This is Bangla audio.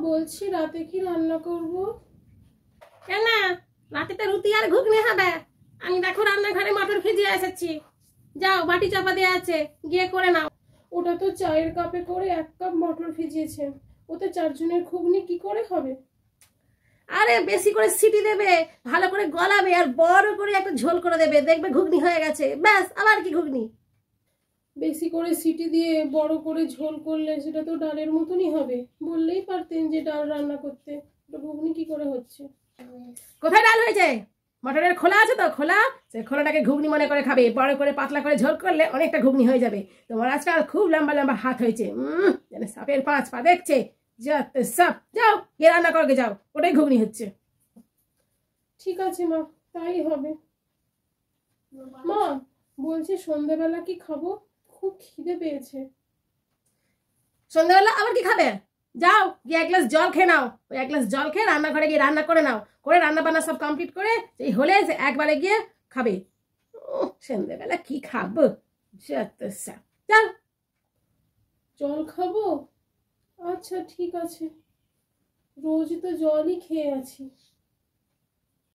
বলছি রাতে কি রান্না করব? কেন? রাতে তো রুটি আর ঘুগনি হবে। আমি দেখো রান্নাঘরে মটর ভিজিয়ে এসেছি, যাও বাটি চাপা দেওয়া আছে, গিয়ে করে নাও। ওটা তো চায়ের কাপে করে 1 কাপ মটর ভিজিয়েছেন, ওতে 4 জনের ঘুগনি কি করে হবে? আরে বেশি করে সিটি দেবে, ভালো করে গলাবে আর বড় করে একটা ঝোল করে দেবে, দেখবে ঘুগনি হয়ে গেছে, ব্যাস। আবার কি ঘুগনি? বেশি করে সিটি দিয়ে বড় করে ঝোল করলে সেটা তো ডালের মতনই হবে। বললেই পারতেন যে ডাল রান্না করতে, ওটা ঘুগনি কি করে হচ্ছে? কোথায় ডাল হয়েছে? মটরের খোলা আছে তো, খোলা, সে খোলাটাকে ঘুগনি মনে করে খাবে। বড় করে পাতলা করে ঝোল করলে অনেকটা ঘুগনি হয়ে যাবে। তোমার আজকাল খুব লম্বা লম্বা হাত হয়েছে, যেন সাপের 5 পা দেখছে। যাতে সাপ, যাও গিয়ে রান্না করকে যাও, ওটাই ঘুগনি হচ্ছে। ঠিক আছে মা, তাই হবে। মা বলছি সন্ধ্যাবেলা কি খাবো? খুব খিদে পেয়েছে। সন্ধ্যাবেলা আবার কি খাবে? যাও গিয়ে 1 গ্লাস জল খেয়ে নাও। ওই 1 গ্লাস জল খেয়ে রান্নাঘরে গিয়ে রান্না করে নাও, করে রান্না বান্না সব কমপ্লিট করে এই হলে যে একবারে গিয়ে খাবে। সন্ধ্যাবেলা কি খাবো? যাও। জল খাবো? আচ্ছা ঠিক আছে, রোজই তো জলই খেয়ে আছি।